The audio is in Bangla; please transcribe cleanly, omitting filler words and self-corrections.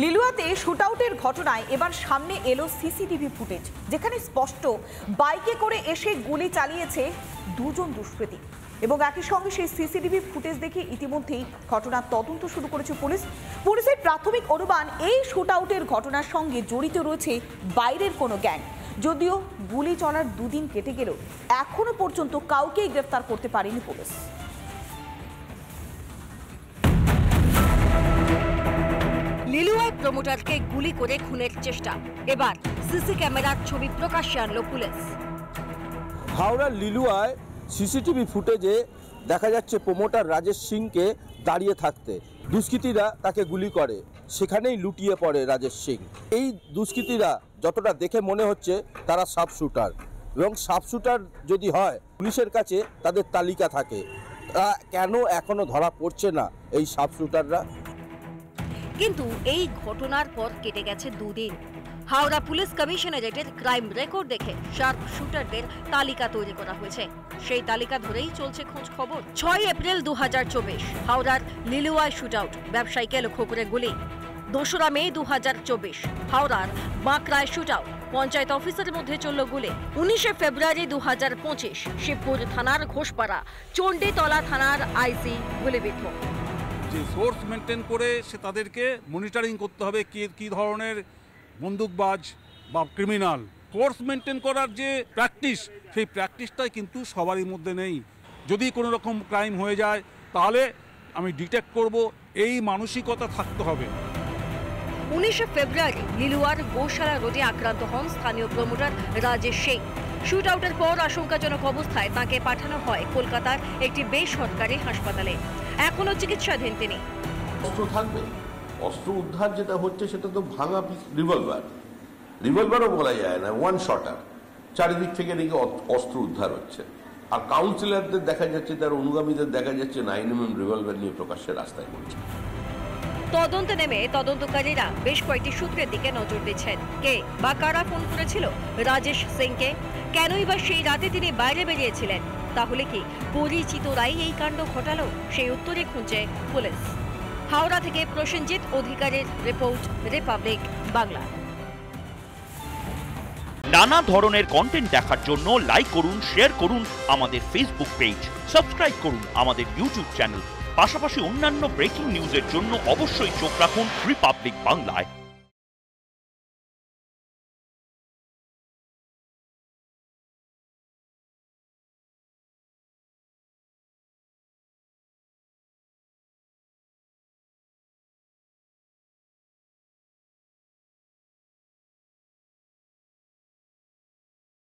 লিলুয়াতে শুটআউটের ঘটনায় এবার সামনে এলো সিসিটিভি ফুটেজ, যেখানে স্পষ্ট বাইকে করে এসে গুলি চালিয়েছে দুজন দুষ্কৃতী। এবং একই সঙ্গে সেই সিসিটিভি ফুটেজ দেখে ইতিমধ্যেই ঘটনার তদন্ত শুরু করেছে পুলিশ। পুলিশের প্রাথমিক অনুমান, এই শুটআউটের ঘটনার সঙ্গে জড়িত রয়েছে বাইরের কোনো গ্যাং। যদিও গুলি চলার দুদিন কেটে গেলেও এখনো পর্যন্ত কাউকেই গ্রেফতার করতে পারেনি পুলিশ। লিলুয়ায় প্রমোটারকে গুলি করে খুনের চেষ্টা, এবার সিসি ক্যামেরার ছবি প্রকাশ্যে আনলো পুলিশ। হাওড়ার লিলুয়ায় সিসিটিভি ফুটেজে দেখা যাচ্ছে প্রমোটার রাজেশ সিংকে দাঁড়িয়ে থাকতে দুষ্কৃতীরা তাকে গুলি করে, সেখানেই লুটিয়ে পড়ে রাজেশ সিং। এই দুষ্কৃতীরা যতটা দেখে মনে হচ্ছে তারা শার্প শুটার, এবং শার্প শুটার যদি হয় পুলিশের কাছে তাদের তালিকা থাকে। কেন এখনো ধরা পড়ছে না এই শার্প শুটাররা? কিন্তু এই ঘটনার পর কেটে গেছে দুদিন। হাওড়া পুলিশ কমিশনারেটের ক্রাইম রেকর্ড দেখে শার্প শুটারদের তালিকা তৈরি করা হয়েছে। সেই তালিকা ধরেই চলছে খোঁজ খবর। 6 এপ্রিল 2024 হাওড়ার লিলুয়ায় শুটআউট, ব্যবসায়ীকে লক্ষ্য করে গুলি। 2রা মে 2024 হাওড়ার বাঁকড়ায় শুটআউট, পঞ্চায়েত অফিসের মধ্যে চলল গুলি। 19 ফেব্রুয়ারি 2025 শিবপুর থানার ঘোষপাড়া চণ্ডীতলা থানার আইসি গুলিবিদ্ধ। যে সোর্স মেনটেন করে সে তাদেরকে মনিটরিং করতে হবে, কি ধরনের বন্দুকবাজ বা ক্রিমিনাল। সোর্স মেনটেন করার যে প্র্যাকটিস, সেই প্র্যাকটিসটাই কিন্তু সবারই মধ্যে নেই। যদি কোনো রকম ক্রাইম হয়ে যায় তাহলে আমি ডিটেক্ট করব, এই মানসিকতা থাকতে হবে। 19 ফেব্রুয়ারি লিলুয়ার গোশালা রোডে আক্রান্ত হন স্থানীয় প্রমোটার রাজেশ সিং। শুটআউটের পর আশঙ্কাজনক অবস্থায় তাকে পাঠানো হয় কলকাতার একটি বেসরকারি হাসপাতালে। এখনো চিকিৎসাধীন তিনি। অস্ত্র থাকবে, অস্ত্র উদ্ধার যেটা হচ্ছে সেটা তো ভাঙা রিভলভারও বলা যায় না, ওয়ান শটার। চারিদিক থেকে নাকি অস্ত্র উদ্ধার হচ্ছে। আর কাউন্সিলরদের দেখা যাচ্ছে, তার অনুগামীদের দেখা যাচ্ছে 9mm রিভলভার নিয়ে প্রকাশ্যে রাস্তায় করছে। তদন্তে নেমে তদন্তকারীরা বেশ কয়েকটি সূত্রের দিকে নজর দিচ্ছেন। কে বা কারা ফোন করেছিল রাজেশ সিংকে? কেনই বা সেই রাতে তিনি বাইরে বেরিয়েছিলেন? তাহলে কি পরিচিতরাই এই কাণ্ড ঘটালো? সেই উত্তরে খুঁজছে পুলিশ। হাওড়া থেকে প্রসেনজিৎ অধিকারীর রিপোর্ট, রিপাবলিক বাংলা। নানা ধরনের কন্টেন্ট দেখার জন্য লাইক করুন, শেয়ার করুন আমাদের ফেসবুক পেজ, সাবস্ক্রাইব করুন আমাদের ইউটিউব চ্যানেল। পাশাপাশি অন্যান্য ব্রেকিং নিউজের জন্য অবশ্যই চোখ রাখুন রিপাবলিক বাংলায়।